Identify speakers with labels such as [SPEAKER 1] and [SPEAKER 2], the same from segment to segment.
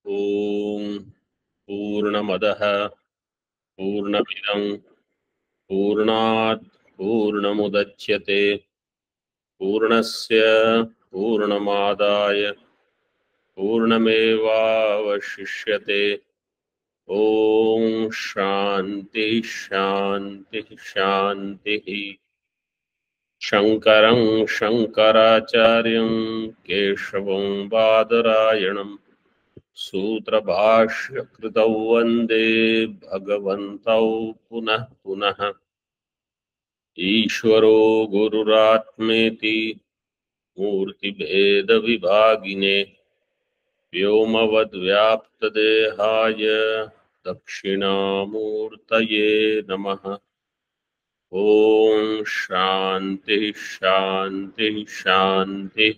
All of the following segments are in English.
[SPEAKER 1] ओम पूर्णमदः पूर्णमिदं पूर्णात् पूर्णमुदच्यते पूर्णस्य पूर्णमादाय पूर्णमेवावशिष्यते। ओम शांति शांति शांति। शंकरं शंकराचार्यं केशवं बादरायणं सूत्रभाष्य कृतौ वन्दे भगवन्तौ पुनः पुनः। ईश्वरो गुरुरात्मेति मूर्तिभेदविभागिने व्योमवद्व्याप्तदेहाय दक्षिणामूर्तये नमः। ओम शांति शांति शांति।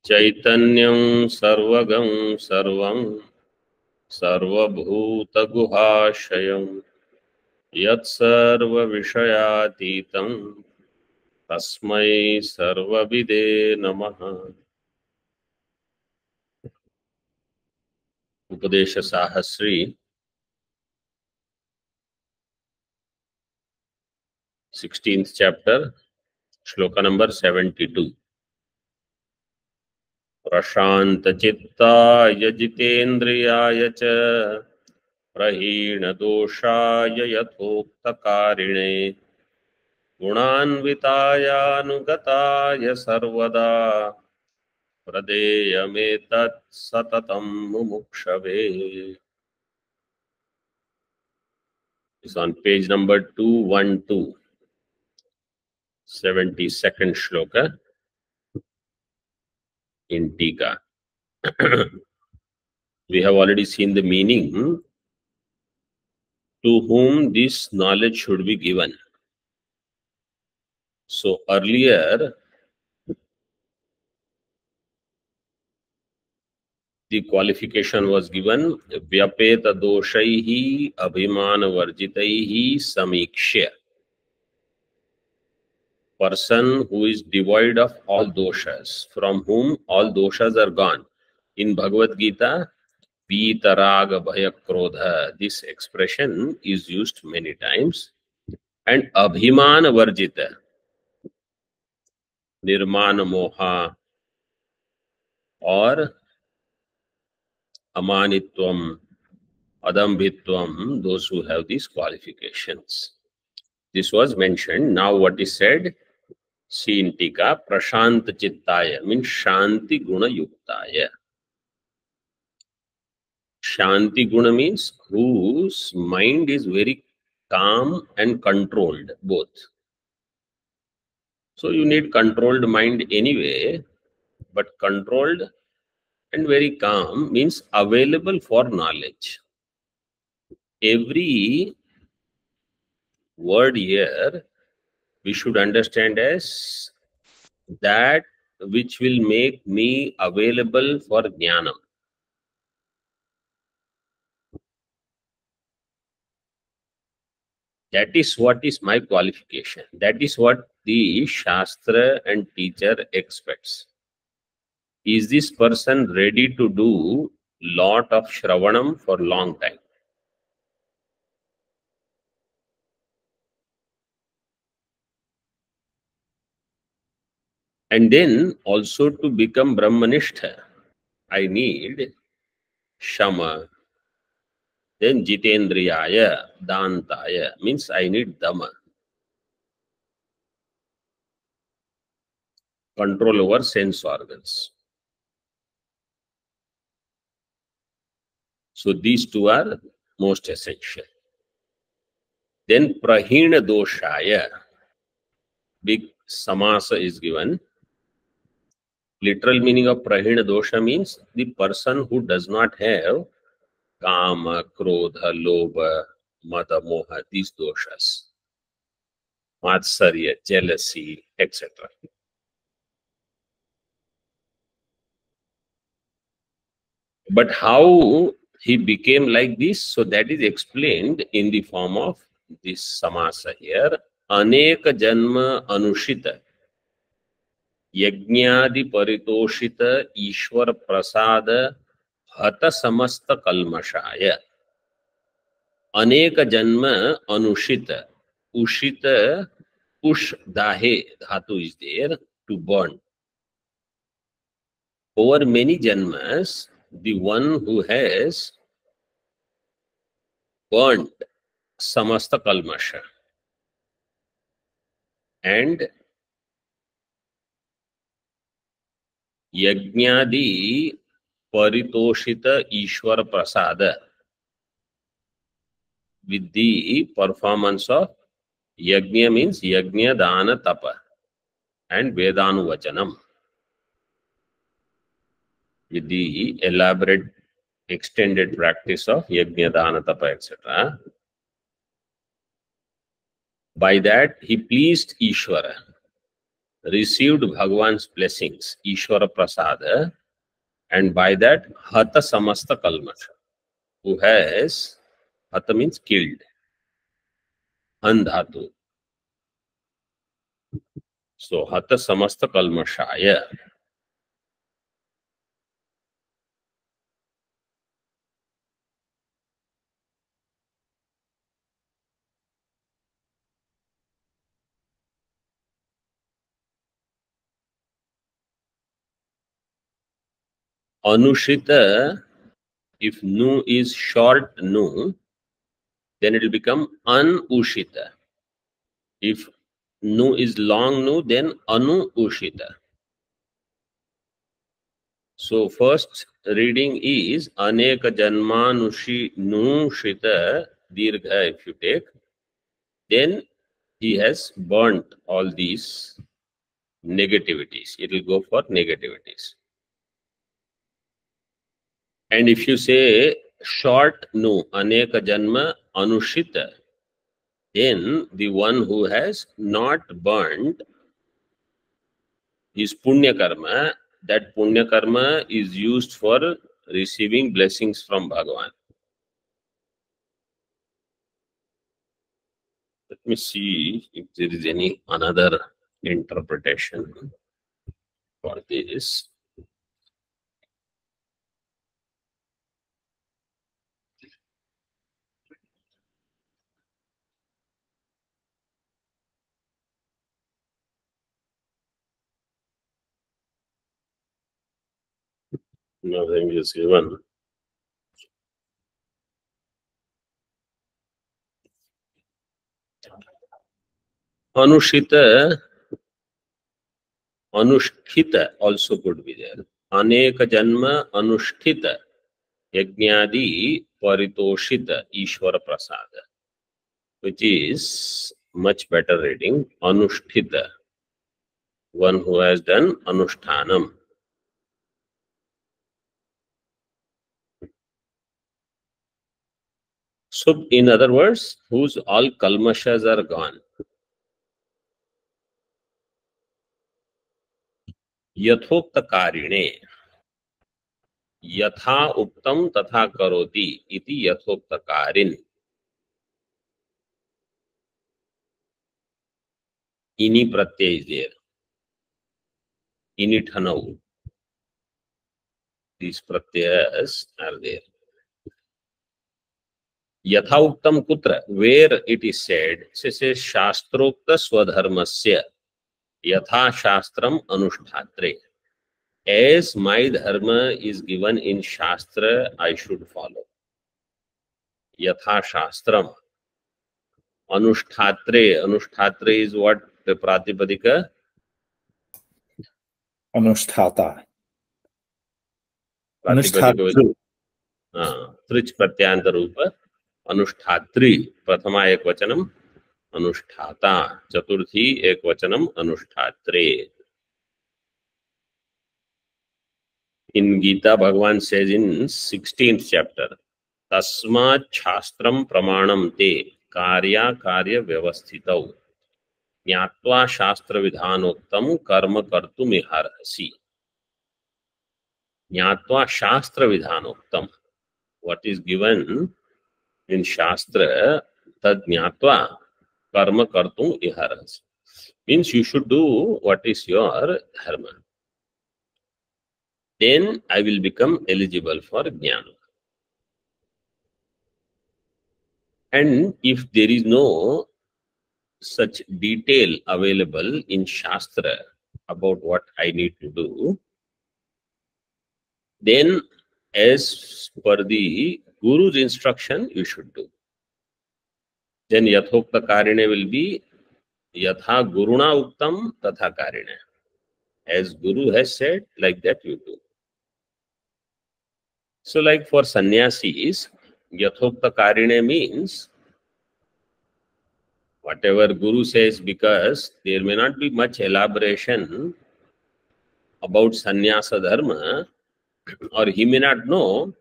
[SPEAKER 1] चैतन्यं सर्वगं सर्वं सर्वभूतगुहाशयं यत्सर्वविषयातीतं तस्मै सर्वविदे नमः। उपदेश साहस्री 16th chapter श्लोक नंबर 72। प्रशान्तचित्ताय जितेन्द्रियाय च प्रहीणदोषाय यथोक्तकारिणे गुणान्वितायानुगताय सर्वदा प्रदेयमेतत् सततं मुमुक्षवे। It's on page number 212, 72nd shloka in Tika. We have already seen the meaning. To whom this knowledge should be given. So earlier, the qualification was given vyapeta doshaihi abhimana varjitaihi samikshya. Person who is devoid of all doshas, from whom all doshas are gone. In Bhagavad Gita, Pitaraga Bhaya Krodha, this expression is used many times. And Abhimana Varjita, Nirmana Moha, or Amanitvam, Adambhitvam, those who have these qualifications. This was mentioned. Now what is said? See in Tika, Prashant Chittaya means Shanti Guna Yuktaya. Shanti Guna means whose mind is very calm and controlled, both. So you need controlled mind anyway, but controlled and very calm means available for knowledge. Every word here we should understand as that which will make me available for jnanam. That is what is my qualification. That is what the Shastra and teacher expects. Is this person ready to do lot of Shravanam for long time? And then also to become Brahmanishtha, I need Shama. Then Jitendriyaya, Dantaya, means I need Dhamma. Control over sense organs. So these two are most essential. Then Prahina Doshaya, big samasa is given. Literal meaning of Prahina Dosha means the person who does not have Kama, Krodha, Lobha, Mada, Moha, these doshas. Matsarya, jealousy, etc. But how he became like this, so that is explained in the form of this samasa here. Aneka janma anushita yajnadi paritoshita ishwar prasada हत समस्त कल्मषाय, अनेक जन्म अनुषित, उषित push dahe dhatu is there to burn. Over many janmas, the one who has burnt samasta kalmasha and yajnadi paritoshita Ishwar prasada with the performance of yajna, means yajna dana tapa and vedanu with the elaborate extended practice of yajna dana tapa etc. By that he pleased Ishvara, received Bhagwan's blessings, Ishvara prasada, and by that hata samasta kalmasha, who has, hata means killed, andhatu. So hata samasta kalmashaya. Anushita, if nu is short nu, then it will become anushita. If nu is long nu, then anu ushita. So first reading is aneka janmanushi nushita dirgha. If you take, then he has burnt all these negativities. It will go for negativities. And if you say short nu, aneka janma anushita, then the one who has not burnt is punya karma. That punya karma is used for receiving blessings from Bhagavan. Let me see if there is any another interpretation for this. Nothing is given. Anushita, Anushtita also could be there. Aneka janma Anushtita Yajnadi Paritoshita Ishwara Prasada, which is much better reading. Anushtita, one who has done Anushtanam. So, in other words, whose all kalmashas are gone. यथोक्त कारिणे, यथा उक्तम तथा करोति इति यथोक्त Kieron. इनि प्रत्यय is there. Ini thanau. These pratyas are there. Yatha uktam kutra, where it is said, it says shastrokta swadharmasya yatha shastram anushthatre. As my dharma is given in Shastra, I should follow. Yatha Shastram. Anushthatre. Anushthatre is what Pratipadika?
[SPEAKER 2] Anusthata.
[SPEAKER 1] Pratipadika. Trich Pratyanta Rupa. Anushtatri. Prathama Ekvachanam. Anusthata. Chaturthi Ekvachanam. Anushthatre. In Gita, Bhagavan says in 16th chapter, Tasmat Shastram Pramanam Te Karya Karya Vyavasthitau Jnatva Shastra Vidhanoktam Karma Kartum Iharhasi. Jnatva Shastra Vidhanoktam. What is given in Shastra, Tad Jnatva Karma Kartum Iharhasi. Means you should do what is your dharma. then I will become eligible for jnana. And if there is no such detail available in Shastra about what I need to do, then as per the Guru's instruction, you should do. Then Yathokta Karine will be Yatha Guruna Uktam Tatha Karine. As Guru has said, like that you do. So like for sannyasis, Yathokta Karine means whatever Guru says, because there may not be much elaboration about sannyasa dharma, or he may not know,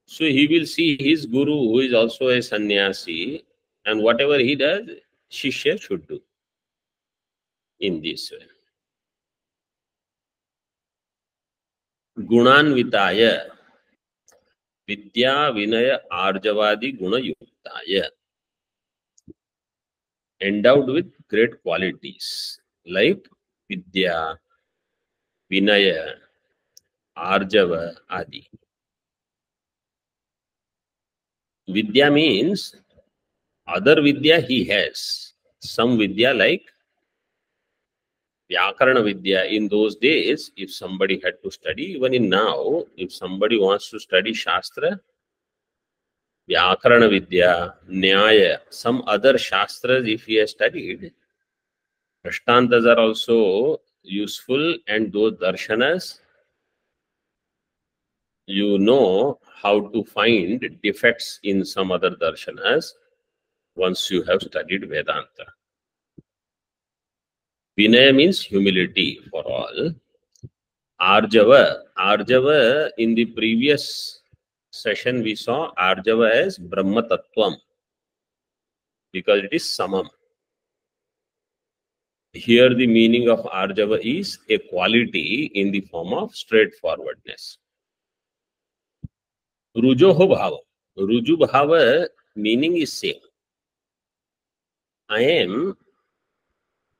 [SPEAKER 1] so he will see his Guru who is also a sannyasi, and whatever he does, Shishya should do in this way. Gunanvitaya Vidya Vinaya Arjavadi Gunayuktaya, endowed with great qualities like Vidya, Vinaya, Arjava, Adi. Vidya means other Vidya he has. Some Vidya like Vyakarana Vidya. In those days, if somebody had to study, even in now, if somebody wants to study Shastra, Vyakarana Vidya, Nyaya, some other Shastras if he has studied, Drashtantas are also useful, and those darshanas, you know how to find defects in some other darshanas once you have studied Vedanta. Vinaya means humility for all. Arjava. Arjava, in the previous session we saw Arjava as Brahma Tattvam, because it is Samam. Here the meaning of Arjava is a quality in the form of straightforwardness. Rujoho Bhava. Ruju Bhava meaning is same. I am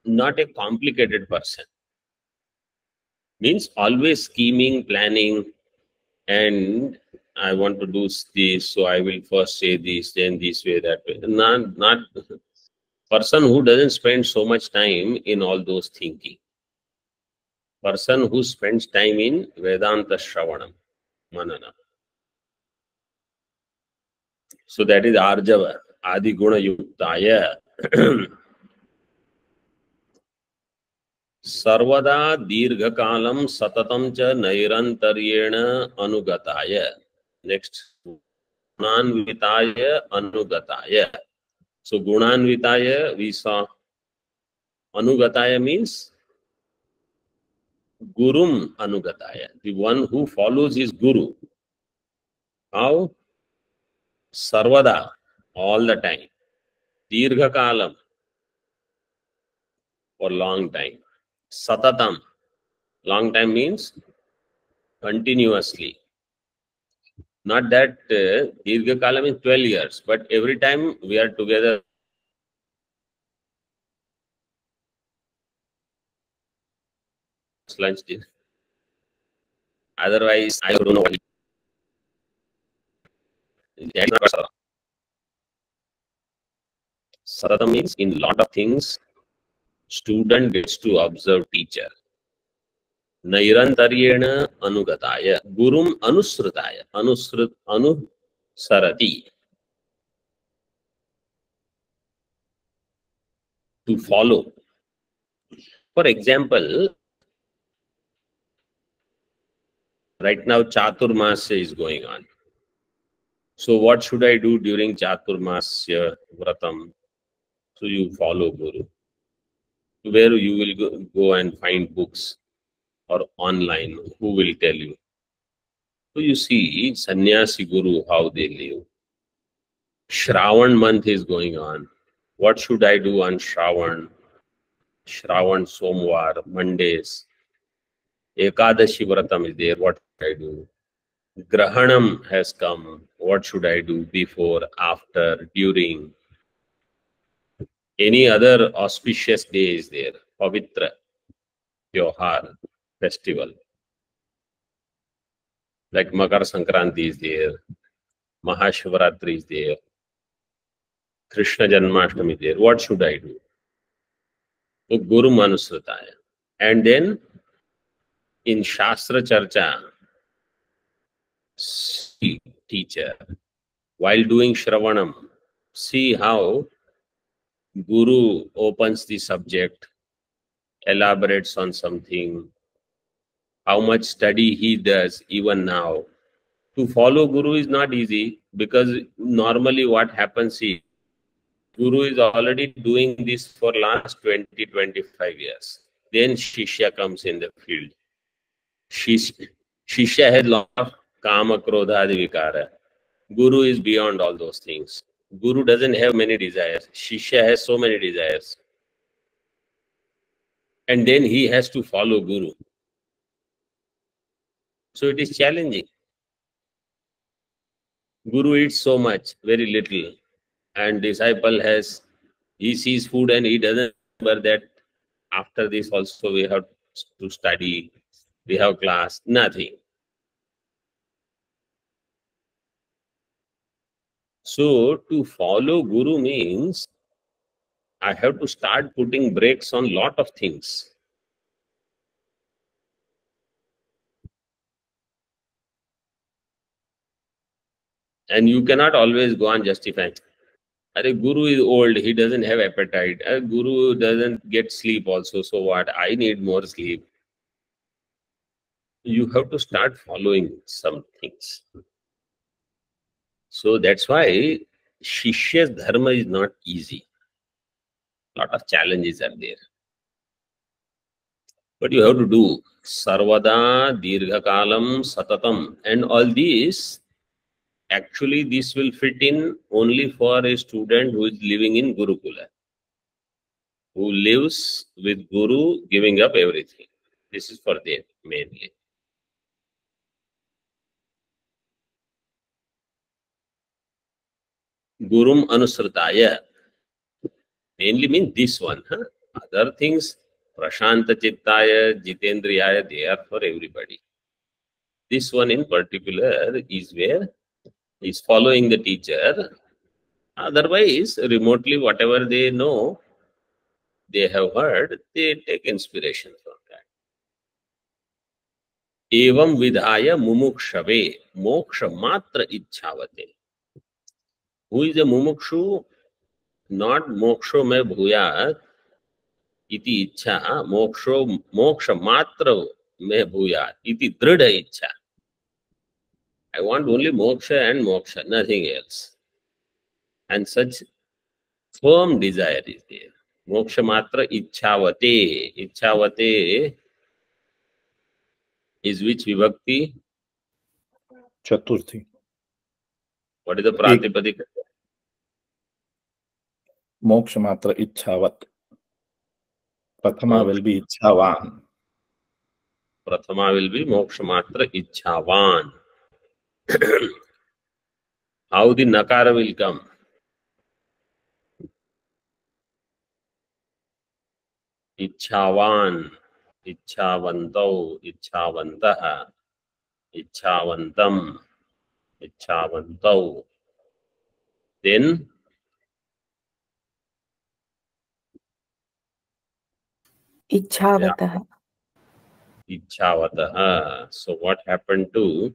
[SPEAKER 1] not a complicated person. Means always scheming, planning, and I want to do this, so I will first say this, then this way, that way. Not person who doesn't spend so much time in all those thinking. Person who spends time in Vedanta Shravanam, Manana. So that is Arjava, Adi Guna Yuktaya. Sarvada Dirghakalam Satatam Cha Nairantaryena Anugataya. Next, Gunanvitaya Anugataya. So Gunanvitaya we saw. Anugataya means Gurum Anugataya, the one who follows his Guru. How? Sarvada, all the time. Dirghakalam, for long time. Satatam, long time means continuously. Not that Dirghakalam is 12 years, but every time we are together, lunch dinner. Otherwise, I don't know what that is not Sarvada. Satatam means in lot of things, student gets to observe teacher. Nairantaryena Anugataya, Gurum Anusrutaya, Anusarati, to follow. For example, right now Chaturmasya is going on. So what should I do during Chaturmasya Vratam? So you follow Guru. Where you will go and find books or online, who will tell you? So you see Sannyasi Guru, how they live. Shravan month is going on. What should I do on Shravan? Shravan Somwar, Mondays. Ekadashi Vratam is there. What should I do? Grahanam has come. What should I do before, after, during? Any other auspicious day is there. Pavitra, Tyohar, festival. Like Makar Sankranti is there, Mahashivratri is there, Krishna Janmashtami is there. What should I do? So Guru Manusritaya. And then in Shastra Charcha, see teacher. While doing Shravanam, see how Guru opens the subject, elaborates on something, how much study he does even now. To follow Guru is not easy, because normally what happens is Guru is already doing this for last 20-25 years. Then Shishya comes in the field. Shishya has lot of Kama, Krodha, Adi Vikara. Guru is beyond all those things. Guru doesn't have many desires. Shishya has so many desires. And then he has to follow Guru. So it is challenging. Guru eats so much, very little. And disciple he sees food and he doesn't remember that after this also we have to study, we have class, nothing. So to follow Guru means I have to start putting brakes on lot of things. And you cannot always go on justifying. Guru is old, he doesn't have appetite. Guru doesn't get sleep also, so what? I need more sleep. You have to start following some things. So that's why Shishya's dharma is not easy. Lot of challenges are there. But you have to do Sarvada, Dirghakalam, Satatam, and all these. Actually, this will fit in only for a student who is living in Gurukula, who lives with Guru, giving up everything. This is for them mainly. Gurum Anusritaya mainly means this one. Other things, Prashanta Chittaya, Jitendriyaya, they are for everybody. This one in particular is where is following the teacher. Otherwise, remotely, whatever they know, they have heard, they take inspiration from that. Evam vidhaya mumukshave moksha matra ichhavate. Who is a mumukshu? Not moksho me bhuyat iti ichha, moksha matra me bhuyat iti dridha ichha. I want only moksha and moksha, nothing else. And such firm desire is there. Moksha matra ichhavate. Ichhavate is which vibhakti?
[SPEAKER 2] Chaturthi.
[SPEAKER 1] What is the pratipadika?
[SPEAKER 2] Moksha matra ichhavat. Prathama will be ichhavan.
[SPEAKER 1] Prathama will be moksha matra ichhavan. How the nakara will come? Ichhavan, ichhavantau, ichhavantaha, ichhavantam, ichhavantau. Then
[SPEAKER 3] Ichhavataha.
[SPEAKER 1] Ichhavataha. So what happened to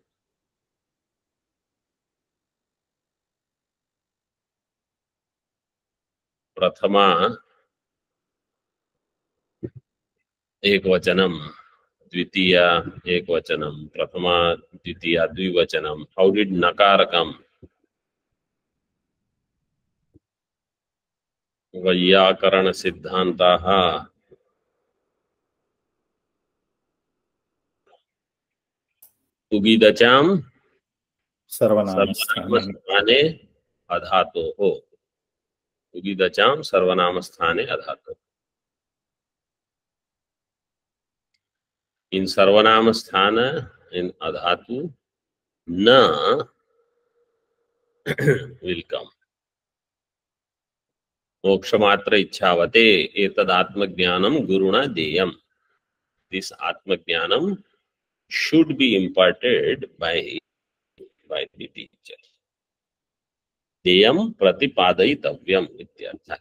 [SPEAKER 1] Prathama ekvachanam, Dvitiya ekvachanam, Prathama Dvitiya dvivachanam? How did nakara come? Vayyakarana siddhantaha Ugidacham Sarvanamasthane Adhatoho. Ugidacham Sarvanamasthane Adhato. In Sarvanamasthana, in Adhatu, Na will come. Mokshamatra ichhavate etad atmajnanam guruna deyam. This atmajnanam should be imparted by the teacher. Deyam pratipadayitavyam ityartha.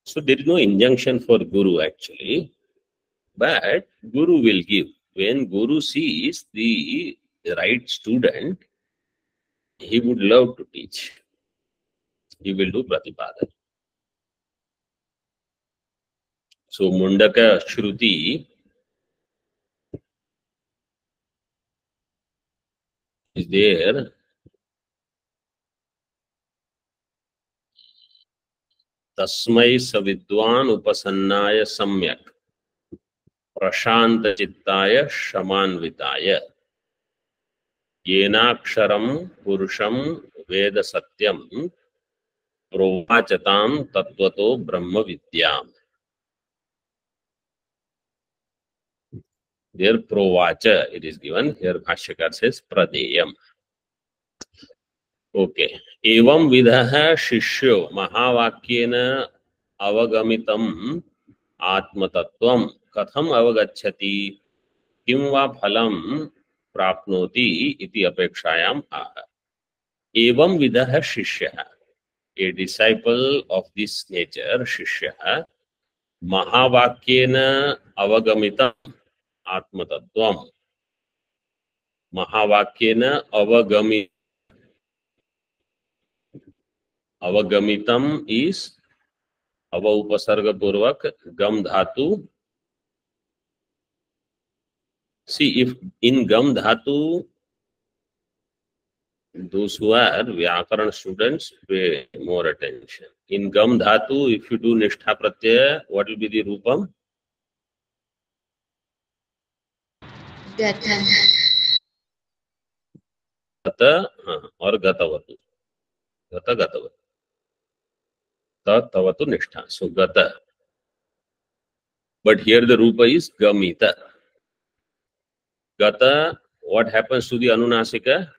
[SPEAKER 1] So there is no injunction for Guru actually, but Guru will give. When Guru sees the right student, he would love to teach. He will do pratipada. So Mundaka Shruti is there. Tasmai savidwan upasannaya samyak prashanta chittaya shamanvitaya yenaksharam purusham veda satyam provachatam tattvato brahma vidyam. There provacha it is given. Here Bhashyakar says pradeyam. Okay. Evam vidha shishyo mahavakyena avagamitam atmatattvam katham avagacchati kim va phalam prapnoti iti apekshayam aha. Evam vidha shishya. A disciple of this nature, shishya, mahavakyena avagamitam atmatattvam. Mahavakyena avagamitam is ava upasarga purvak gam dhatu. See, if in gam dhatu, those who are Vyakaran students pay more attention. In gam dhatu, if you do nishtha pratyaya, what will be the rupam?
[SPEAKER 3] Gata.
[SPEAKER 1] Gata or gatavatu. Gata gatavatu. Tavatu nishtha. So gata. But here the rupa is gamita. Gata, what happens to the anunasika?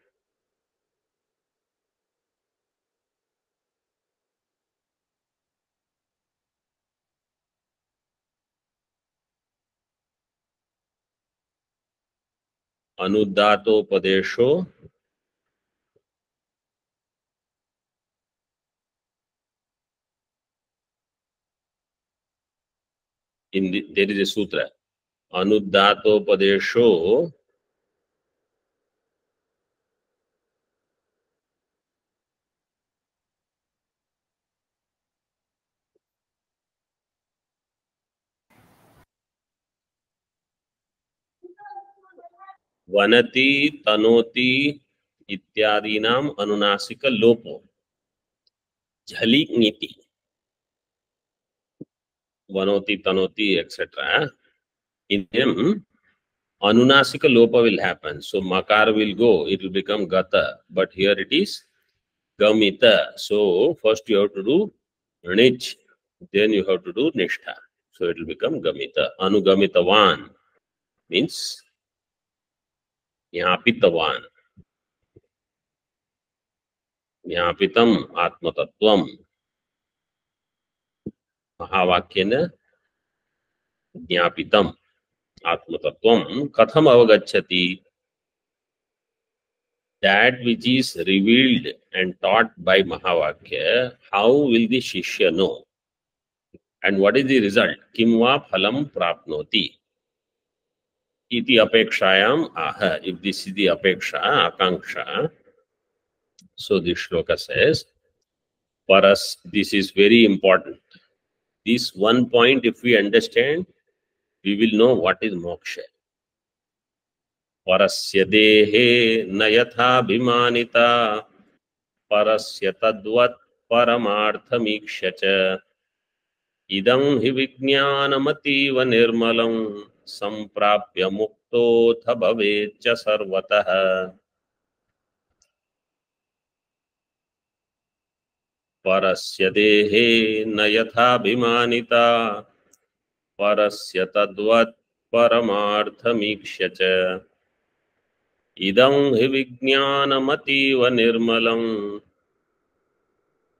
[SPEAKER 1] Anuddatopadesho there is a sutra. Anuddatopadesho vanati tanoti ityadinam anunasika lopo jhalik niti vanoti tanoti etc. In him anunasika lopa will happen, so makar will go, it will become gata, but here it is gamita. So first you have to do nich, then you have to do nishtha, so it will become gamita. Anugamitavan means Jnapitavan. Jnapitam atmatattvam. Mahavakyena jnapitam atmatattvam. Katham avagacchati. That which is revealed and taught by Mahavakya, how will the Shishya know? And what is the result? Kim va phalam prapnoti. Iti apekshayam aha. If this is the apeksha, akanksha, so this shloka says, for us, this is very important. This one point, if we understand, we will know what is moksha. Parasya dehe nayatha bhimanita parasya tadvat paramarthamikshya cha idam hi vijnanamativa nirmalam samprapya mukto tha bhavetcha sarvatah. Parasya dehe nayatha bhimanita parasya tadvat paramarthamikshya cha idam hi vijnanamativa nirmalam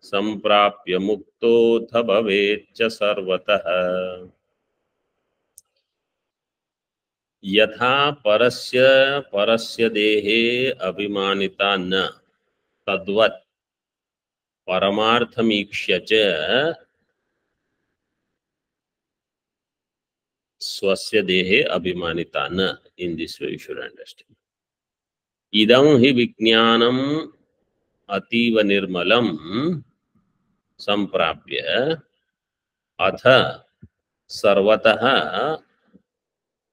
[SPEAKER 1] samprapya mukto tha bhavetcha sarvatah. यथा परस्य परस्य देहे अभिमानिता न तद्वत् परमार्थमीक्ष्य च स्वस्य देहे अभिमानिता न. In this way you should understand. इदं हि विज्ञानम् अतीव निर्मलं संप्राप्य अथ सर्वतः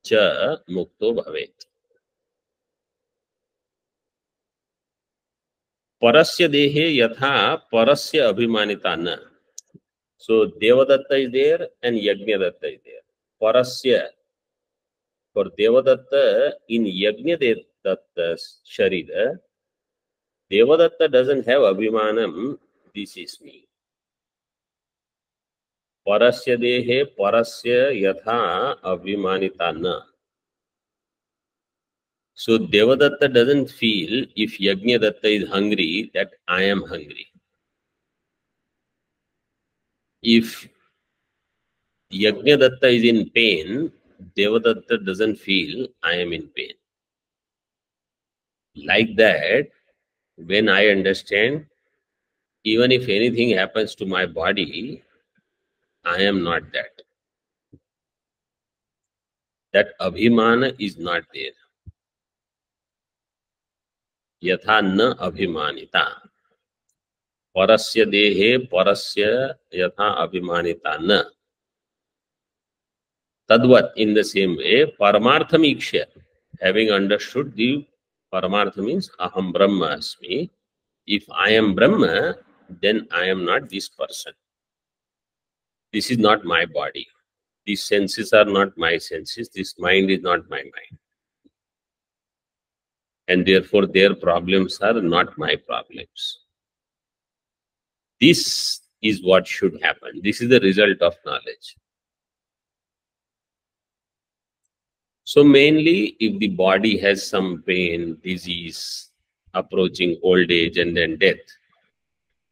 [SPEAKER 1] च मुक्तो भवेत्. परस्य देहे यथा परस्य अभिमानिता न. So Devadatta is there and Yajnadatta is there. Parasya, for Devadatta, in Yajnadatta's Sharira, Devadatta doesn't have Abhimanam, this is me. Parasya dehe parasya yatha abhimanita na. So Devadatta doesn't feel if Yajnadatta is hungry that I am hungry. If Yajnadatta is in pain, Devadatta doesn't feel I am in pain. Like that, when I understand, even if anything happens to my body, I am not that. That abhimana is not there. Yatha na abhimanita. Parasya dehe parasya yatha abhimanita na. Tadvat, in the same way, paramartham iksha. Having understood the paramartha means aham brahma asmi. If I am Brahma, then I am not this person. This is not my body. These senses are not my senses. This mind is not my mind. And therefore their problems are not my problems. This is what should happen. This is the result of knowledge. So mainly if the body has some pain, disease, approaching old age and then death,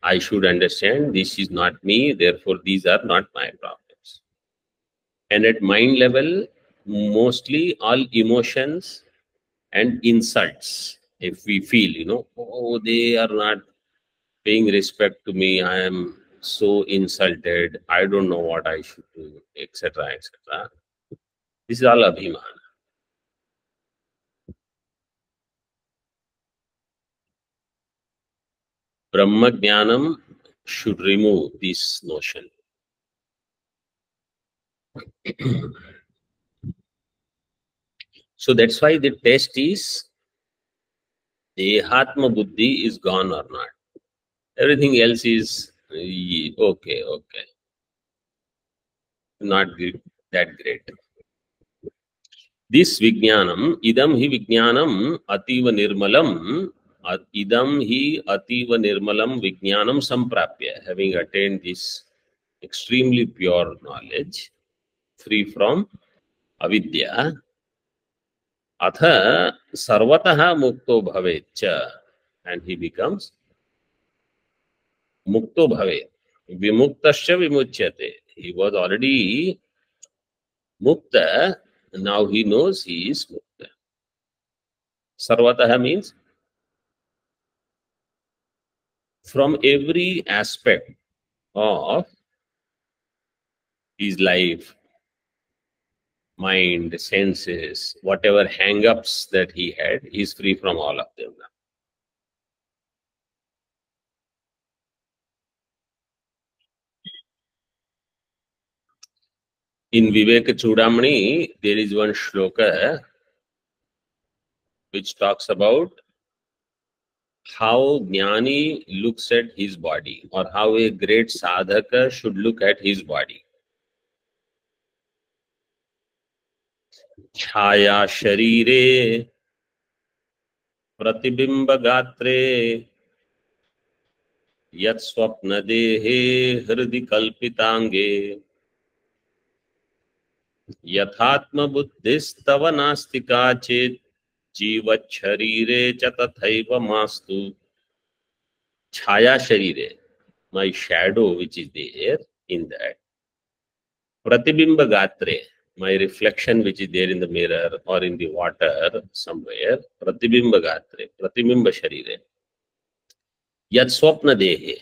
[SPEAKER 1] I should understand this is not me, therefore these are not my problems. And at mind level, mostly all emotions and insults, if we feel, oh, they are not paying respect to me, I am so insulted, I don't know what I should do, etc., etc. This is all abhimana. Brahma Jnanam should remove this notion. So that's why the test is Dehatma Buddhi is gone or not. Everything else is okay. Not that great. This Vijnanam, idam hi Vijnanam ativa nirmalam, idam hi ativa nirmalam Vijnanam samprapya. Having attained this extremely pure knowledge, free from avidya, atha sarvataha mukto bhavetcha, and he becomes mukto bhavet. Vimuktasya vimuchyate. He was already mukta, now he knows he is mukta. Sarvataha means from every aspect of his life, mind, senses, whatever hang-ups that he had, he is free from all of them now. In Viveka Chudamani, there is one shloka which talks about how Jnani looks at his body, or how a great sadhaka should look at his body. Chhaya sharire pratibimba gatre yat swapna dehe hridi kalpitange yathatma buddhistava nastika chet jivat sharire cha tathaiva mastu. Chhaya sharire, my shadow which is there in that. Pratibimba gatre, my reflection which is there in the mirror or in the water somewhere, pratibimba gatre, pratibimba sharire, yat swapna dehe.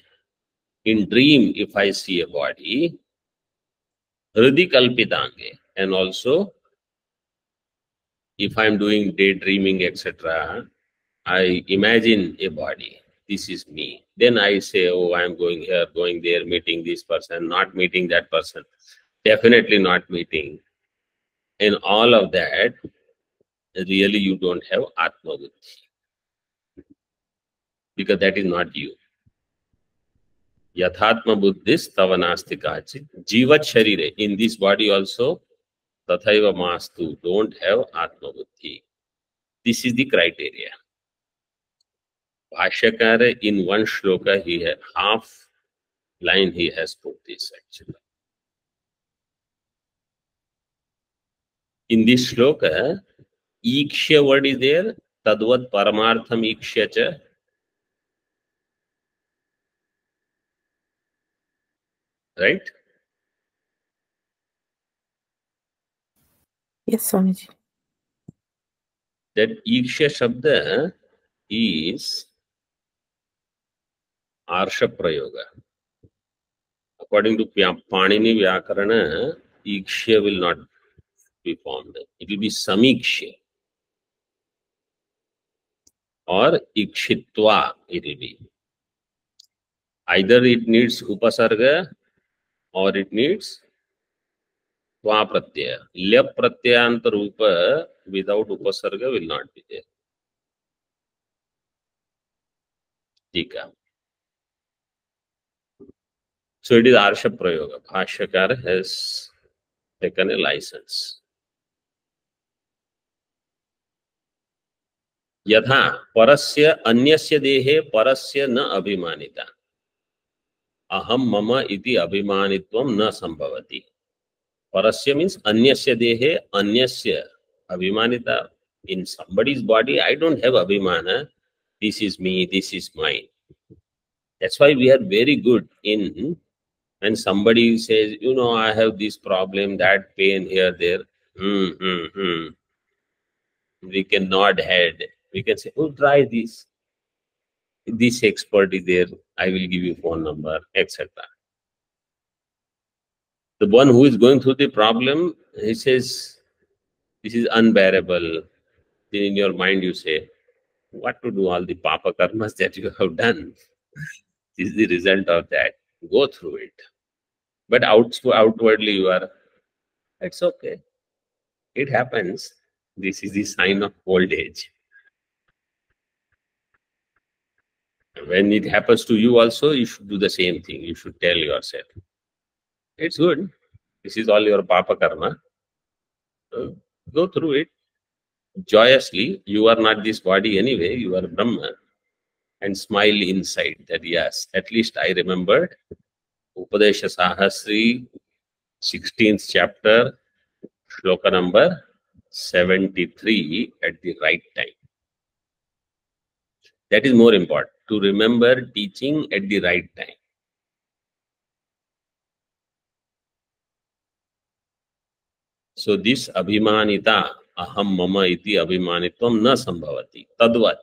[SPEAKER 1] In dream, if I see a body, hridi kalpitange, and also if I'm doing daydreaming, etc., I imagine a body. This is me. Then I say, oh, I'm going here, going there, meeting this person, not meeting that person, definitely not meeting. In all of that, really you don't have Atma Buddhi, because that is not you. Yathatma Buddhis tavanasti kachit. Jivat sharire. In this body also, tathaiva mastu. Don't have Atma Buddhi. This is the criteria. Bhashyakara in one shloka, he had half line he has put this actually. In this shloka, Ikshya word is there, Tadvat Paramartham Ikshya cha. Right?
[SPEAKER 3] Yes, Swamiji.
[SPEAKER 1] That Ikshya Shabda is Arsha Prayoga. According to Panini Vyakarana, Ikshya will not be formed. It will be Samikshya or Ikshitva it will be. Either it needs Upasarga or it needs Tva Pratyaya. Lyap Pratyayanta Rupa without Upasarga will not be there. Tika. So it is Arsha Prayoga. Bhashyakar has taken a license. Yatha parasya anyasya dehe parasya na abhimanita. Aham mama iti abhimanitvam na sambhavati. Parasya means anyasya dehe, anyasya abhimanita. In somebody's body, I don't have abhimana. This is me, this is mine. That's why we are very good in when somebody says, you know, I have this problem, that pain here, there. We can nod head. We can say, oh, try this. This expert is there. I will give you phone number, etc. The one who is going through the problem, he says, this is unbearable. Then in your mind you say, what to do all the papa karmas that you have done? This is the result of that. Go through it. But outwardly you are, it's okay. It happens. This is the sign of old age. When it happens to you also, you should do the same thing. You should tell yourself, it's good. This is all your papa karma. Go through it joyously. You are not this body anyway. You are Brahma. And smile inside that, yes, at least I remembered Upadesha Sahasri, 16th chapter, shloka number 73 at the right time. That is more important, to remember teaching at the right time. So this abhimanita, aham mama iti abhimanitvam na sambhavati. Tadvat.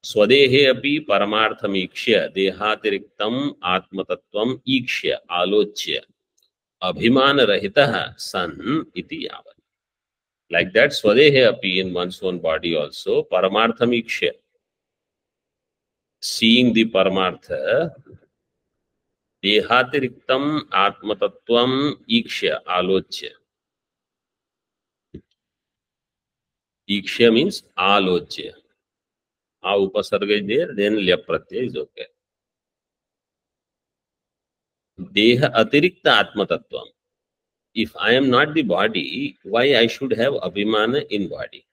[SPEAKER 1] Swadehe api paramartham ikshya dehatiriktam atmatattvam ikshya alochya abhimana rahitah san iti yavat. Like that, swadehe api, in one's own body also, paramartham ikshya. Seeing the paramartha, dehatiriktam atmatattvam ikshya alochya. Ikshya means alochya. A upasarga is there, then lyap pratyaya is okay. Deha atirikta atma tattvam. If I am not the body, why I should have abhimana in body?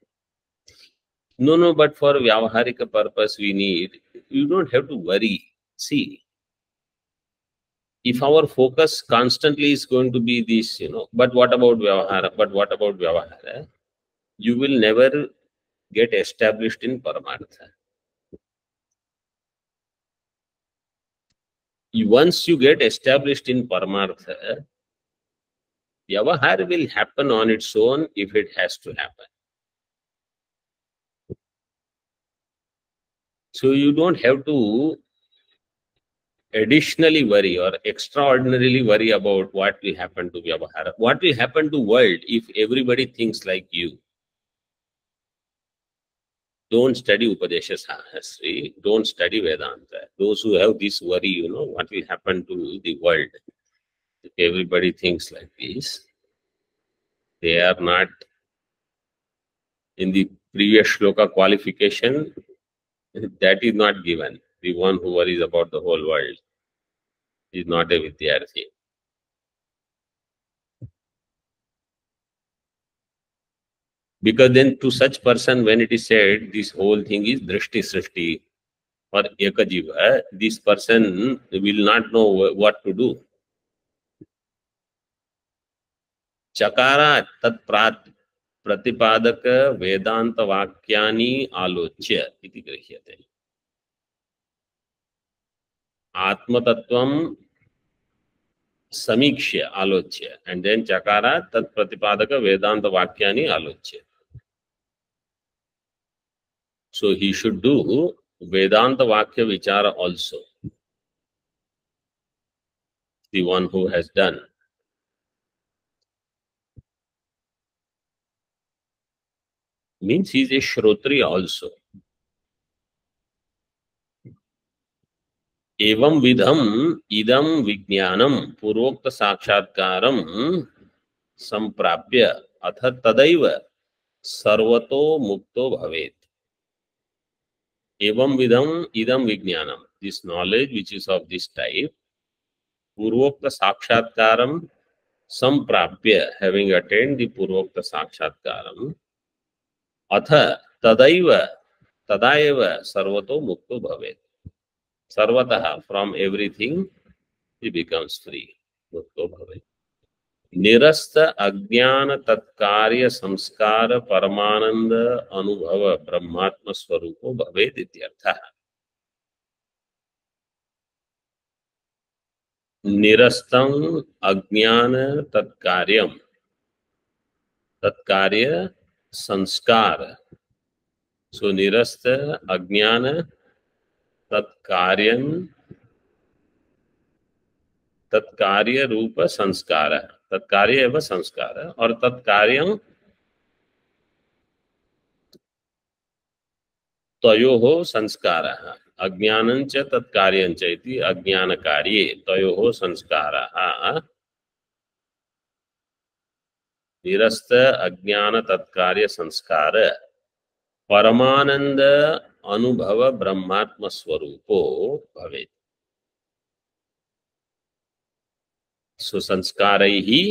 [SPEAKER 1] No, but for vyavaharika purpose we need, you don't have to worry. See, if our focus constantly is going to be this, but what about vyavahara? But what about vyavahara? You will never get established in paramartha. Once you get established in paramartha, Vyavahar will happen on its own if it has to happen. So you don't have to additionally worry or extraordinarily worry about what will happen to Vyavahara. What will happen to world if everybody thinks like you? Don't study Upadesha Sahasri, don't study Vedanta. Those who have this worry, what will happen to the world if everybody thinks like this, they are not in the previous shloka qualification, that is not given. The one who worries about the whole world is not a Vidyarthi. Because then to such person, when it is said this whole thing is Drishti Srishti or Ekajiva, this person will not know what to do. Chakara tat प्रतिपादक वेदांत वाक्यानि आलोच्य इति गृह्यते. आत्मतत्वं समीक्ष्य आलोच्य and then चकार तत् प्रतिपादक वेदांत वाक्यानि आलोच्य. So he should do Vedanta Vakya Vichara also. The one who has done. Means he is a Shrotriya also. एवं विधम इदम विज्ञानम पूर्वोक्त साक्षात्कारम संप्राप्य अथ तदैव सर्वतो मुक्तो भवेत्. एवं विधम इदम विज्ञानम, this knowledge which is of this type, पूर्वोक्त साक्षात्कारम संप्राप्य, having attained the पूर्वोक्त साक्षात्कारम, अथ तदैव तदाएव सर्वतो मुक्तो भवेत्. Sarvataha, from everything he becomes free. Mukto bhavet. Nirasta ajnana tatkarya samskara paramananda anubhava brahmatma swarupo bhavet ityartha. Nirastam ajnana tatkaryam. Tatkarya sanskara. So nirasta ajnana तत्कार्य रूप संस्कार, तत्कार्य एवं संस्कार और तत्कार्यं तयोः संस्कारः. अज्ञानं च तत्कार्यं च इति अज्ञानकार्ये तयोः संस्कारः. निरस्त अज्ञान तत्कार्य संस्कार परमानंद अनुभव ब्रह्मात्म स्वरूपो भवेत्. सो संस्कारैहि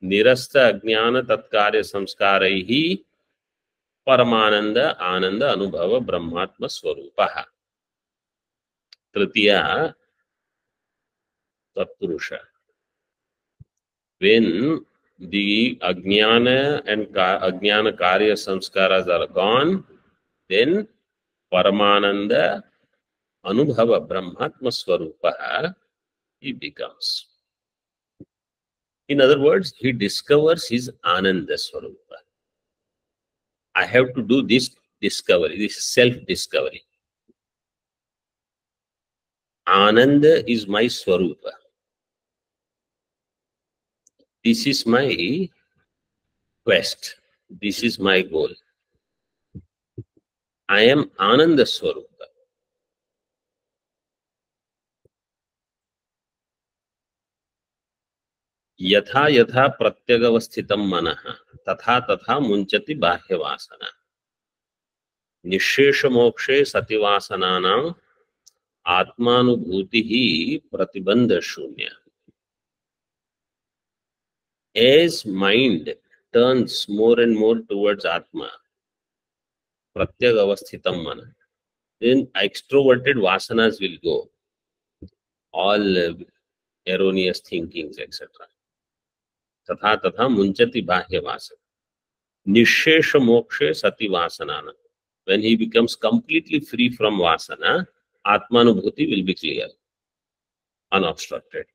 [SPEAKER 1] निरस्त अज्ञान तत्कार्य संस्कारैहि परमानंद आनंद अनुभव ब्रह्मात्म स्वरूपः. तृतीया तत्पुरुष. When the ajnana and ajnana karya samskaras are gone, then Paramananda Anubhava Brahmatma Swarupaha he becomes. In other words, he discovers his Ananda Swarupa. I have to do this discovery, this self-discovery. Ananda is my Swarupa. This is my quest. This is my goal. I am Ananda Swarupa. यथा यथा प्रत्यगवस्थितं मनः तथा तथा मुंचति बाह्य वासना. निःशेष मोक्षे सतिवासनानां आत्मानुभूति ही प्रतिबंध शून्य. As mind turns more and more towards Atma, pratyagavasthitam mana, then extroverted vasanas will go. All erroneous thinkings, etc. तथा तथा मुंचति बाह्य वासना. निःशेष मोक्षे सति वासनाना. When he becomes completely free from vasana, atmanubhuti will be clear, unobstructed.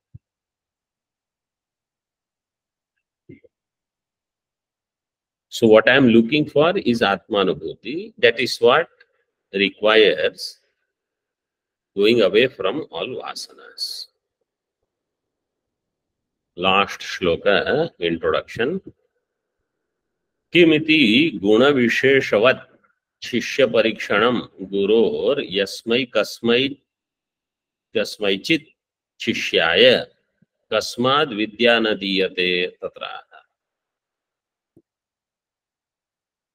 [SPEAKER 1] So what I am looking for is Atmanubhuti. That is what requires going away from all vasanas. Last shloka, introduction. Kimiti guna visheshavat shishya parikshanam guror yasmai kasmaichit shishyaya kasmad vidya nadiyate tatra.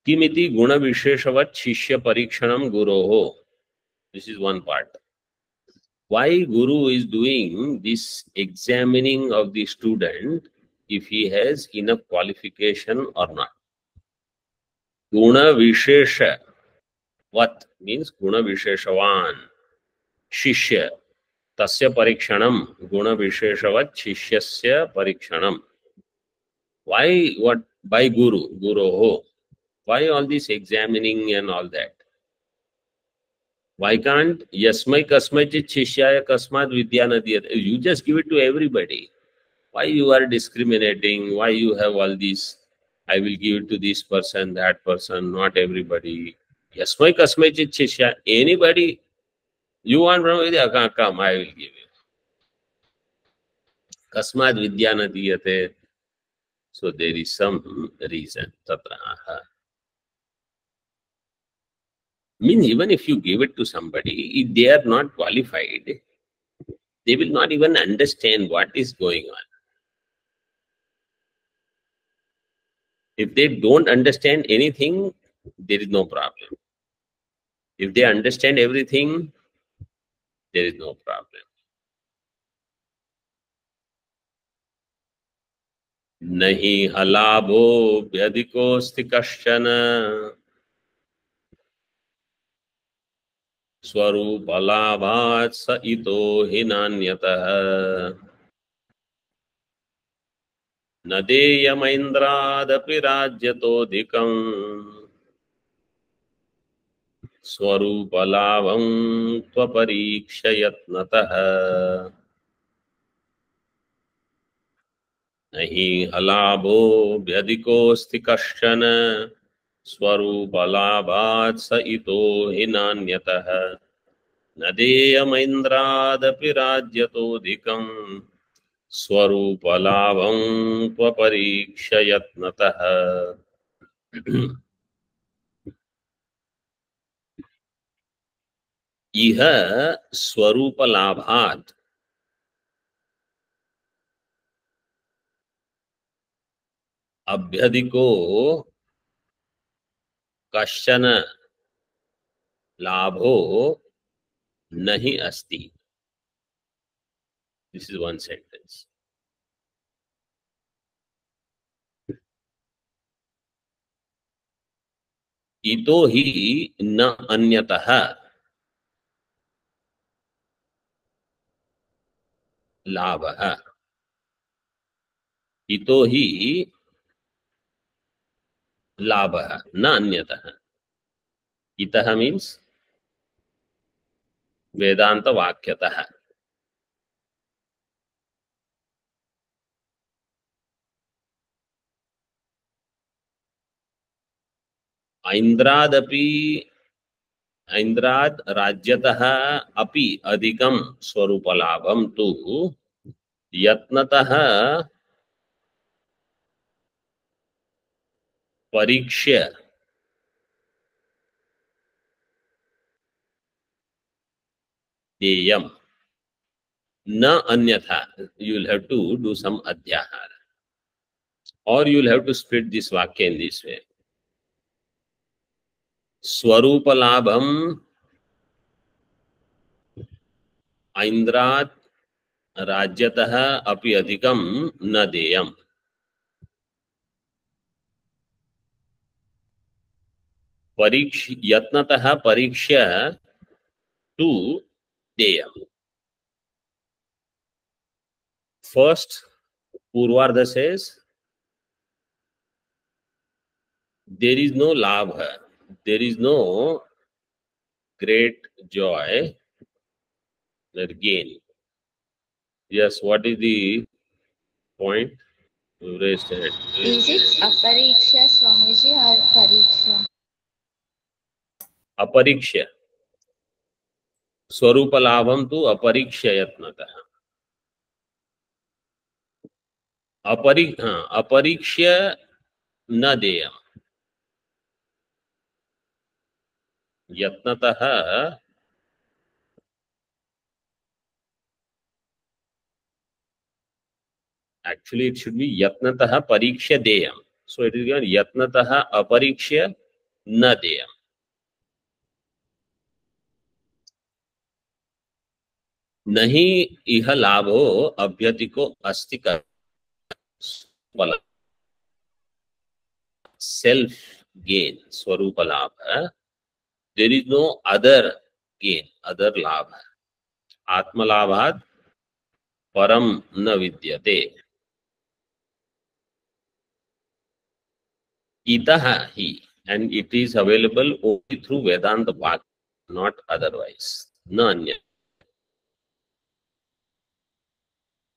[SPEAKER 1] Kimiti guna visheshavat shishya parikshanam guroho. This is one part. Why Guru is doing this examining of the student if he has enough qualification or not? Guna Vishesha. What means Guna Visheshavan? Shishya. Tasya Parikshanam. Guna Visheshavat Shishyasya Parikshanam. Why what? By Guru? Guroho. Why all this examining and all that? Why can't Yasmai Kasmaichit Shishyaya Kasmad Vidyanadiyat? You just give it to everybody. Why you are discriminating? Why you have all these? I will give it to this person, that person, not everybody. Yasmai Kasmaichit Shishya. Anybody you want Brahma Vidya, come, I will give you. Kasmad Vidyanadiyate. So there is some reason. Tatraha. Means even if you give it to somebody, if they are not qualified, they will not even understand what is going on. If they don't understand anything, there is no problem. If they understand everything, there is no problem. Nahi halabho vyadikosti kashchana swarupalabhat sa ito hinanyatah nadeyamaindradapi rajyatodhikam swarupalabham tvaparikshayatnatah nahi halabho vyadikosti kashchana स्वरूपलाभात् स इतो हिनान्यतः नदेयमैन्द्रादपि राज्यतोऽधिकं स्वरूपलाभं त्वपरीक्षयत्नतः इह स्वरूपलाभात् अभ्यधिको कश्चन लाभो नहीं अस्ति. This is one sentence. इतो ही न अन्यतः लाभः. इतो ही लाभः न अन्यतः. इतः मीन्स वेदांत वाक्यतः. ऐन्द्रादपि ऐन्द्राद राज्यतः अपि अधिकं स्वरूपलाभं तु यत्नतः परीक्ष्य देयम् न अन्यथा. You will have to do some adhyahara, or you will have to split this vakya in this way. Swarupalabham ऐन्द्रात् राज्यतः अपि अधिकं न देयम्. यत्नतः परीक्ष्य टू देयम्. First, Purvardha says there is no labha, there is no great joy or gain. Yes, what is the point? You raised hand.
[SPEAKER 3] Is it apariksha, Swamiji, or pariksha?
[SPEAKER 1] अपरीक्ष्य स्वरूप लाभम तो अपरीक्ष्य यत्नतः अपरीक्ष्य न देयम् यत्नतः actually it should be yatnatah parikshya deyam, so it is given yatnatah aparikshya na deyam. नहीं इह लाभो अभ्यतिको अस्ति कर self gain swarupa labha, there is no other gain, other labha. Atma labhat param na vidyate. Itaha hi, and it is available only through Vedanta Bhakti, not otherwise. Na anya.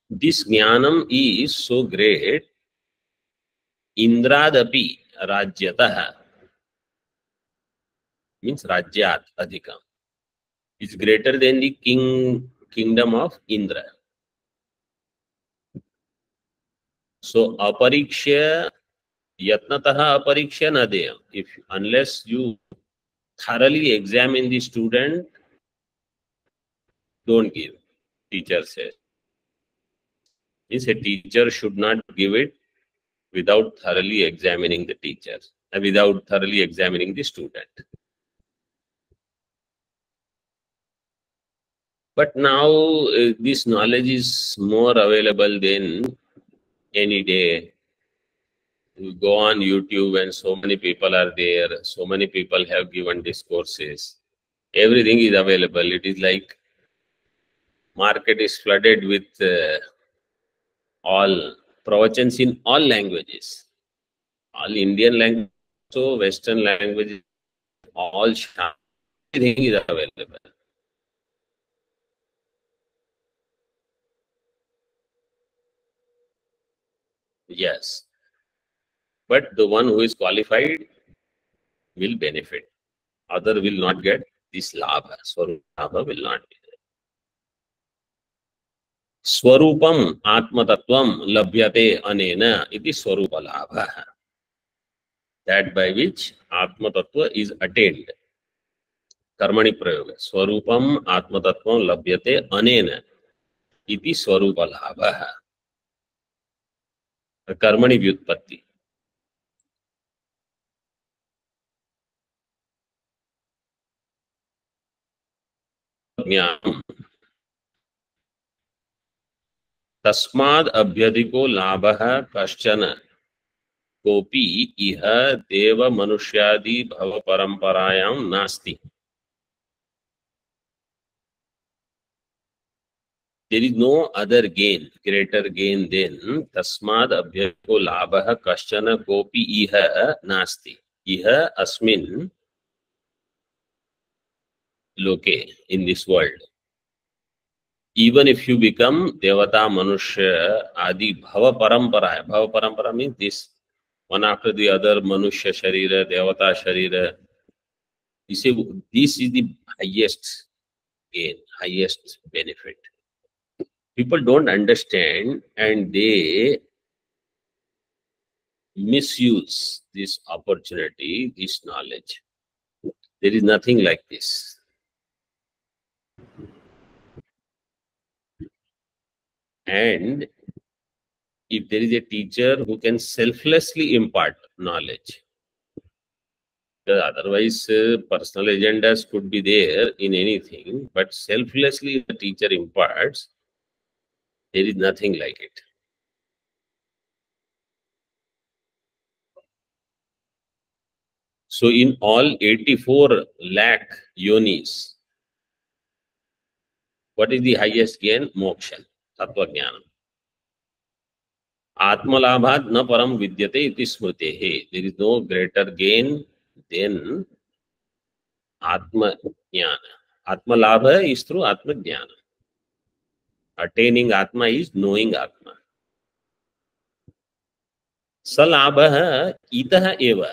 [SPEAKER 1] This jnanam is so great, Indradapi rajyatah, means rajyat adhikam, is greater than the kingdom of Indra. So aparikshya yatnatah aparikshya nadeyam. If unless you thoroughly examine the student, don't give. Teacher says. Means a teacher should not give it without thoroughly examining the teacher, without thoroughly examining the student. But now this knowledge is more available than any day. You go on YouTube and so many people are there, so many people have given discourses. Everything is available. It is like market is flooded with all pravachans in all languages. All Indian language, so Western languages, all everything is available. Yes. But the one who is qualified will benefit. Other will not get this labha. Swarupa labha will not be there. Swarupam atmatattvam labhyate anena iti swarupa labha. That by which atmatattva is attained. Karmani prayoga. Swarupam atmatattvam labhyate anena iti swarupa labha. Karmani vyutpatti. तस्माद् अभ्यधिको लाभः कश्चन कोपि इह देव मनुष्यादि भव परंपरायां नास्ति. There is no other gain, greater gain than तस्माद् अभ्यधिको लाभः कश्चन कोपि इह नास्ति. इह अस्मिन् लोके, in this world. Even if you become Devata, Manushya, Adi, Bhava Parampara. Bhava Parampara means this, one after the other, Manushya Sharira, Devata Sharira. You see, this is the highest gain, highest benefit. People don't understand and they misuse this opportunity, this knowledge. There is nothing like this. And if there is a teacher who can selflessly impart knowledge, otherwise personal agendas could be there in anything, but selflessly the teacher imparts, there is nothing like it. So in all 84 lakh yonis, what is the highest gain? Moksha, Tattva Jnana. Atma labhat na param vidyate iti smritehe. There is no greater gain than Atma Jnana. Atma labha is through Atma Jnana. Attaining Atma is knowing Atma. सलाभः इतः एव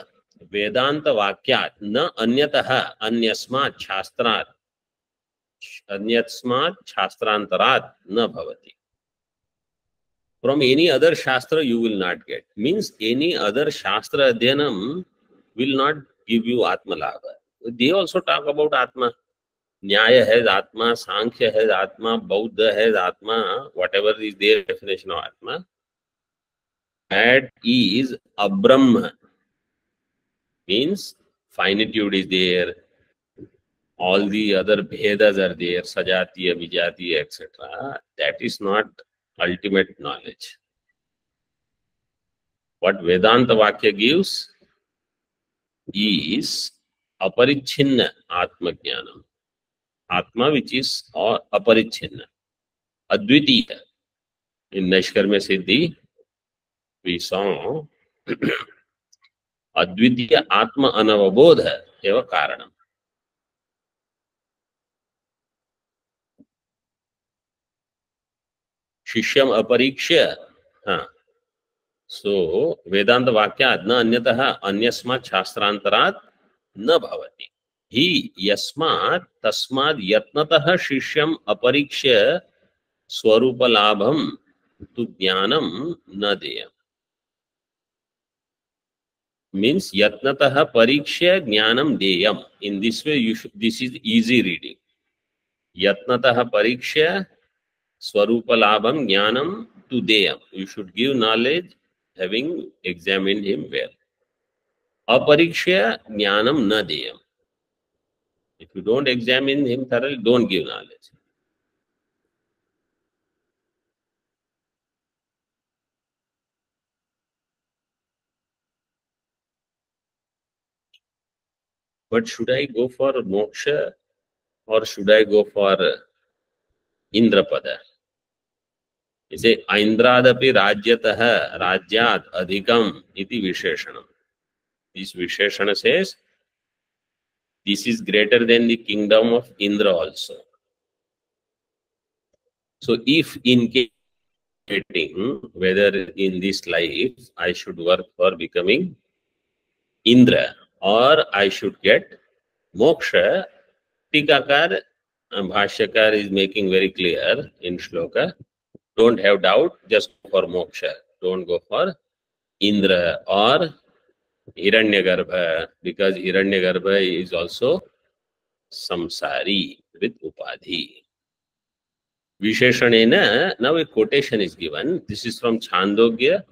[SPEAKER 1] वेदांत वाक्यात् न अन्यतः अन्यस्मात् शास्त्रांतरात् न भवति. From any other shastra you will not get. Means any other shastra adhyanam will not give you Atma Labha. They also talk about Atma. Nyaya has Atma, Sankhya has Atma, Bauddha has Atma, whatever is their definition of Atma. That is Abrahma. Means finitude is there. All the other Bhedas are there, Sajatiya, Vijatiya, etc. That is not ultimate knowledge. What Vedanta Vakya gives is aparichinna Atma Jnanam. Atma which is aparichinna. Advitiya. In Naishkarmya Siddhi, we saw Advitiya Atma Anavabodha eva Karanam. Shishyam Aparikshya. So, Vedanta Vakya na anyataha anyasmat shastrantarat na bhavati. Hi yasmat tasmad yatnataha shishyam aparikshya swarupa labham tu jnanam na deyam. Means yatnataha parikshya jnanam deyam. In this way, this is easy reading. Yatnataha parikshya swarupa labham jnanam tu deyam. You should give knowledge having examined him well. Aparikshya jnanam na deyam. If you don't examine him thoroughly, don't give knowledge. But should I go for moksha or should I go for Indrapada? You say, Aindradapi rajyataha rajyat adhikam iti visheshanam. This visheshana says, this is greater than the kingdom of Indra also. So if in case whether in this life I should work for becoming Indra or I should get moksha, Tikakar and Bhashyakar is making very clear in shloka. Don't have doubt, just go for moksha. Don't go for Indra or Hiranyagarbha, because Hiranyagarbha is also samsari with upadhi. Visheshanena, now a quotation is given. This is from Chandogya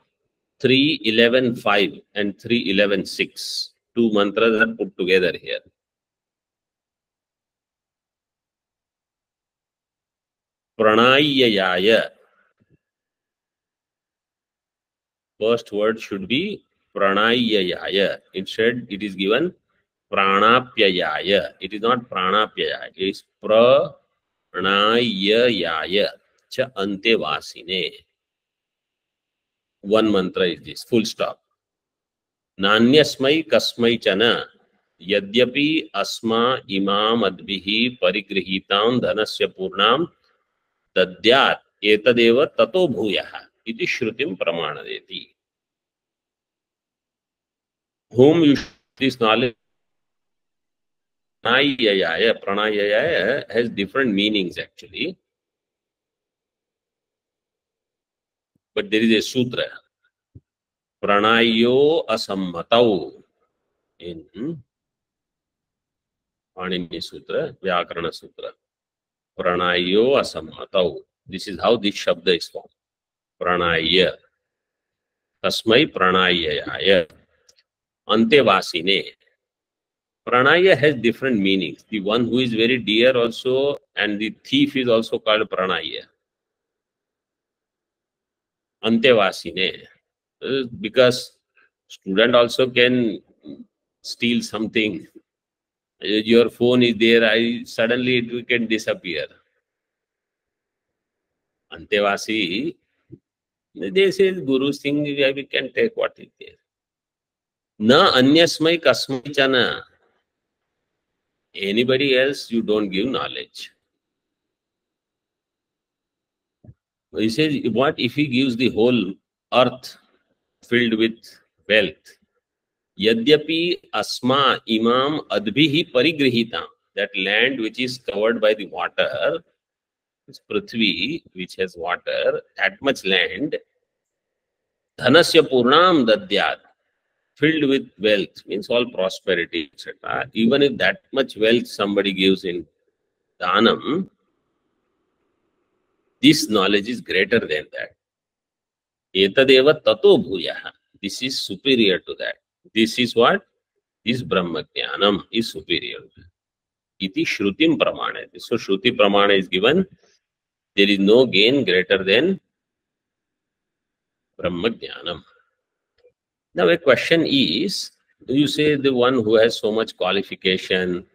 [SPEAKER 1] 3.11.5 and 3.11.6. Two mantras are put together here. Pranayayaya. First word should be pranayayaya. Instead, it is given pranapyayaya. It is not pranapyayaya. It is pranayayaya cha antevasine. One mantra is this, full stop. Nanyasmai kasmai chana yadyapi asma imam advihi parigrihitam dhanasya purnam tadyat etadeva tato bhuyaha iti shrutim pramanadeti. Whom you should this knowledge? Pranayayaya has different meanings actually. But there is a sutra. Pranayo asammatau in Panini Sutra, Vyakarana Sutra. Pranayo asammatau. This is how this shabda is formed. Pranaya. Tasmai pranayaya. Antevasine. Pranaya has different meanings. The one who is very dear also, and the thief is also called pranaya. Antevasine. Because student also can steal something. Your phone is there, suddenly it can disappear. Antevasi, they say Guru's thing, we can take what is there. Na anyasmai kasmai chana. Anybody else, you don't give knowledge. He says, what if he gives the whole earth filled with wealth. Yadyapi asma imam adbhihi parigrihita, that land which is covered by the water, this Prithvi which has water, that much land, dhanasya purnam dadyat, filled with wealth, means all prosperity, etc. Even if that much wealth somebody gives in dhanam, this knowledge is greater than that. Etadeva tato bhuyaha. This is superior to that. This is what? This Brahma Jnanam is superior. Iti Shrutim Pramana. So Shruti Pramana is given. There is no gain greater than Brahma Jnanam. Now a question is, you say the one who has so much qualification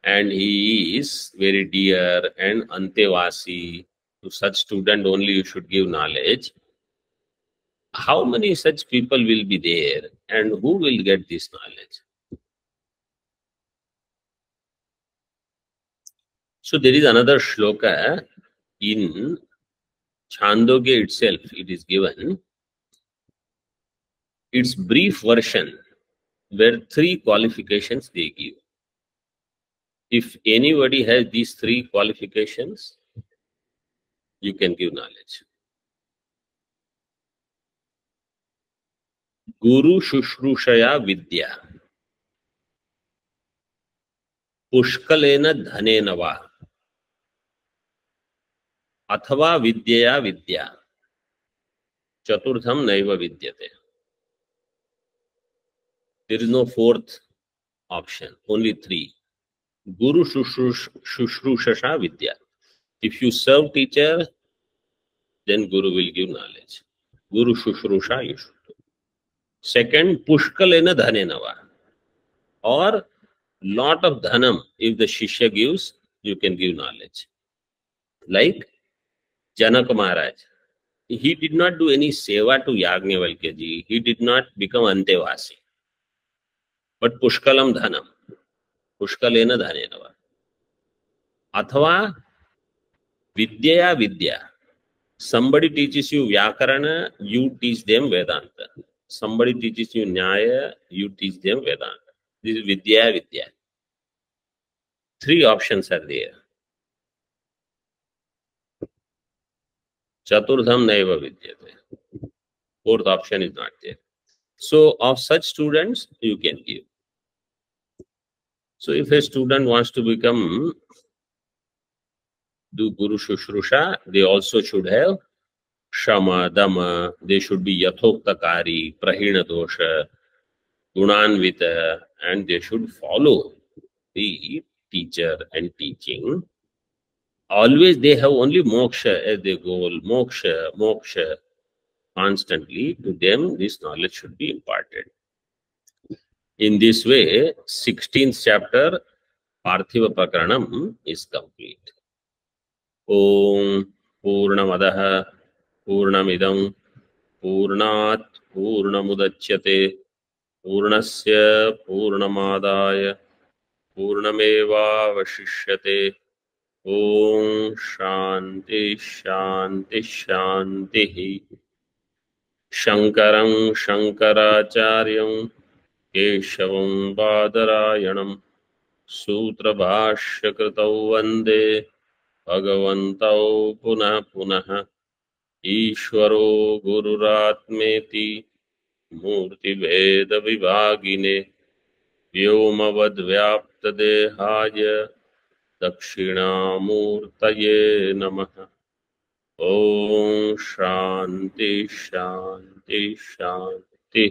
[SPEAKER 1] and he is very dear and antevasi, to such student only you should give knowledge. How many such people will be there and who will get this knowledge? So there is another shloka in Chandogya itself, it is given. Its brief version where 3 qualifications they give. If anybody has these 3 qualifications, you can give knowledge. Guru Shushrushaya Vidya. Pushkalena Dhanena Va. Athava Vidyaya Vidya. Chaturtham Naiva Vidyate. There is no 4th option, only 3. Guru Shushrusha Vidya. If you serve teacher, then Guru will give knowledge. Guru Shushrusha you should do. Second, Pushkalena Dhanenava. Or lot of dhanam, if the Shishya gives, you can give knowledge. Like Janaka Maharaj. He did not do any seva to Yagnavalkya ji. He did not become Antevasi. But Pushkalam Dhanam. Pushkalena Dhanenava. Athava Vidyaya Vidya. Somebody teaches you Vyakarana, you teach them Vedanta. Somebody teaches you Nyaya, you teach them Vedanta. This is Vidyaya Vidya. 3 options are there. Chaturtham Naiva Vidyate. 4th option is not there. So of such students, you can give. So if a student wants to become do Guru Shushrusha, they also should have Shama, Dama, they should be Yathoktakari, Prahina Dosha, Gunanvita, and they should follow the teacher and teaching. Always they have only moksha as their goal, moksha, moksha. Constantly to them this knowledge should be imparted. In this way, 16th chapter, Parthiva Prakaranam is complete. Om Purnamadaha Purnamidam Purnat Purnamudachyate Purnasya Purnamadaya Purnameva Vashishyate. Om Shanti Shanti Shanti. Shankaram Shankaracharyam Keshavam Badarayanam Sutra Bhashya Kritau Vande Bhagavantau Punah Punah Ishvaro Gururatmeti Murti Veda Vivagine Vyomavad Vyapta Dehaya Dakshinamurtaye Namaha. Om Shanti Shanti Shanti.